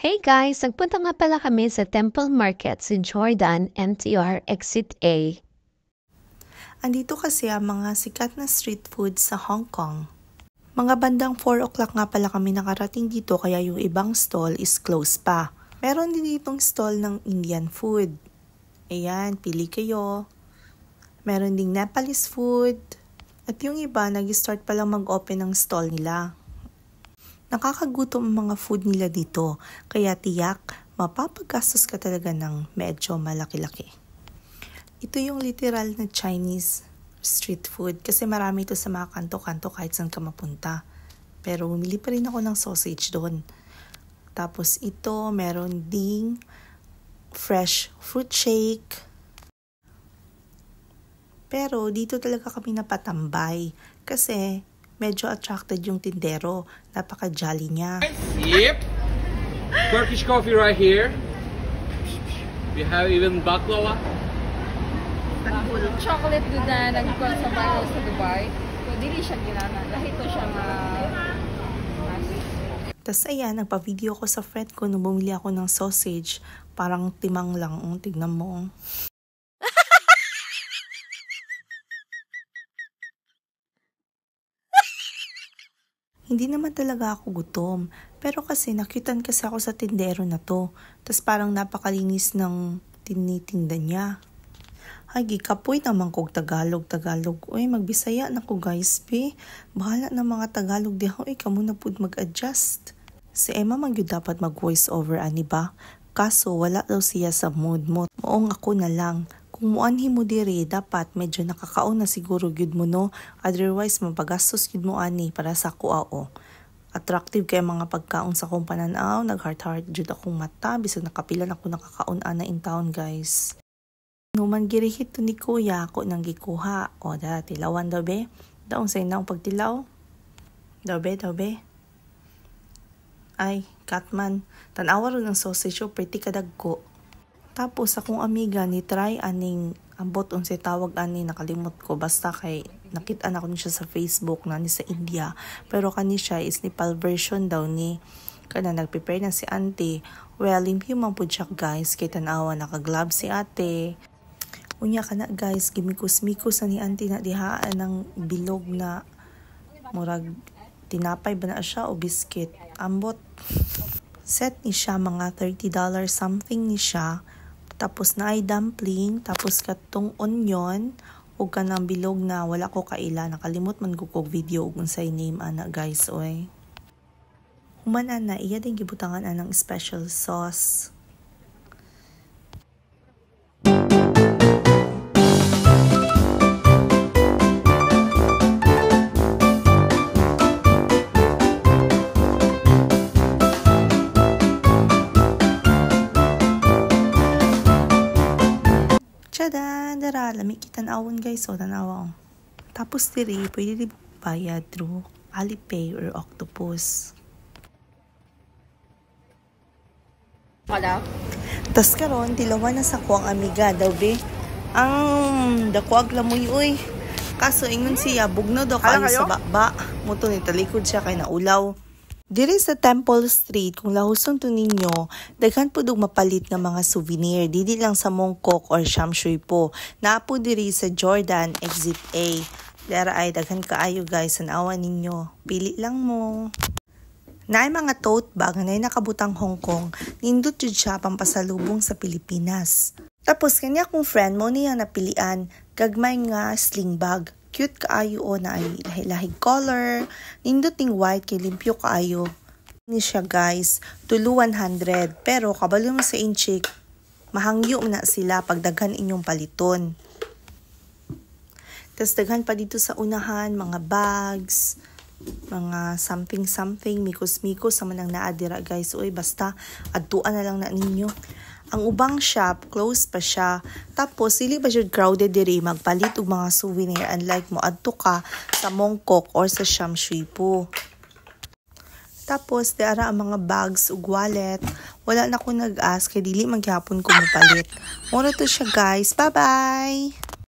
Hey guys! Nagpunta nga pala kami sa Temple Market sa Jordan, MTR Exit A. Andito kasi ang mga sikat na street food sa Hong Kong. Mga bandang 4 o'clock nga pala kami nakarating dito kaya yung ibang stall is closed pa. Meron din ditong stall ng Indian food. Ayan, pili kayo. Meron ding Nepalese food. At yung iba, nag-start pa lang mag-open ng stall nila. Nakakagutom ang mga food nila dito, kaya tiyak, mapapagastos ka talaga ng medyo malaki-laki. Ito yung literal na Chinese street food kasi marami ito sa mga kanto-kanto kahit saan ka mapunta. Pero bumili pa rin ako ng sausage doon. Tapos ito, meron ding fresh fruit shake. Pero dito talaga kami napatambay kasi medyo attracted yung tindero. Napaka-jolly niya. Yep. Turkish coffee right here. We have even baklava. Chocolate doon na nagkuhan sa bago sa Dubai. So, dili siya ginana. Dahil ito siya Tapos ayan, nagpa-video ko sa friend ko nung bumili ako ng sausage. Parang timang lang. Tignan mo. Hindi naman talaga ako gutom. Pero kasi nakyutan kasi ako sa tindero na to. Tapos parang napakalinis ng tinitinda niya. Ay, gikapoy naman kog Tagalog. Uy, magbisaya na ko guys, be. Bahala na mga Tagalog di ako. Kamo na pud mag-adjust. Si Emma magyud dapat mag-voice over, ani ba? Kaso wala daw siya sa mood mo. Moong ako na lang. Kung muanhi mo diri, dapat medyo nakakaon na siguro gyud mo no. Otherwise, mapagastos gyud mo ani para sa kuao. Attractive kay mga pagkaon sa kong pananaw. Nag-heart-heart jud akong mata. Bisag nakapilan ako nakakaon ana in town, guys. Numan girihit to ni kuya ako nang gikuha. O da, tilawan daw be. Daong sa inang pagtilaw. Daw be. Ay, Katman. Tanawa rin ng sausage o pretty kadagko. Tapos akong amiga ni try aning ambot unsay tawag ani nakalimot ko basta kay nakita-an ako niya sa Facebook na ni sa India pero kani siya is Nepal version daw ni kana nagprepare na si auntie. Well, limpyo man pud siya guys kay tan-awa naka-glove si ate. Unya kana guys gimikos-mikos ni auntie na diha ng bilog na murag tinapay ba na siya o biscuit. Ambot. Set ni siya mga $30 something ni siya. Tapos na ay dumpling, tapos katong onion, o kanang bilog na wala ko kaila. Nakalimot man ko video kung say name ana guys, oy. Human ana, iya din gibutangan anang special sauce. Tada! Dara! Lami kita naawon guys. O, tanawa. Tapos diri, pwede di bayad through Alipay or Octopus. Wala. Tas karon tilawan na sa ko ang amiga daw be. Ang dakwag lamoy uy. Kaso ingon siya, bugno daw kayo sa baba. Muto ni talikod siya kay naulaw. Diri sa Temple Street, kung lahuson to ninyo, daghan po dug mapalit nga mga souvenir. Dili lang sa Mongkok or Sham Shui po. Naapo diri sa Jordan Exit A. Dara ay daghan kaayo guys, sanawa ninyo. Pili lang mo. Naay mga tote bag na nakabutang Hong Kong. Nindot jud siya pampasalubong sa Pilipinas. Tapos kanya kong friend mo niya napilian, gagmay nga sling bag. Cute kaayo o na ay lahig color. Ninduting white kay limpyo kaayo. Ni siya guys, tulo 100. Pero kabalo mo sa inchik, mahangyo na sila pag daghan inyong paliton. Tapos daghan pa dito sa unahan, mga bags, mga something, mikos-mikos sa manang naadira guys. Uy, basta adtuan na lang na ninyo. Ang ubang shop, close pa siya. Tapos, sili ba siya crowded diri magpalit og mga souvenir unlike mo adto ka sa Mongkok or sa Sham Shui po. Tapos, diara ang mga bags ug wallet. Wala na ko nag-ask kay dili magyapon ko mopalit. Mura to siya guys. Bye-bye!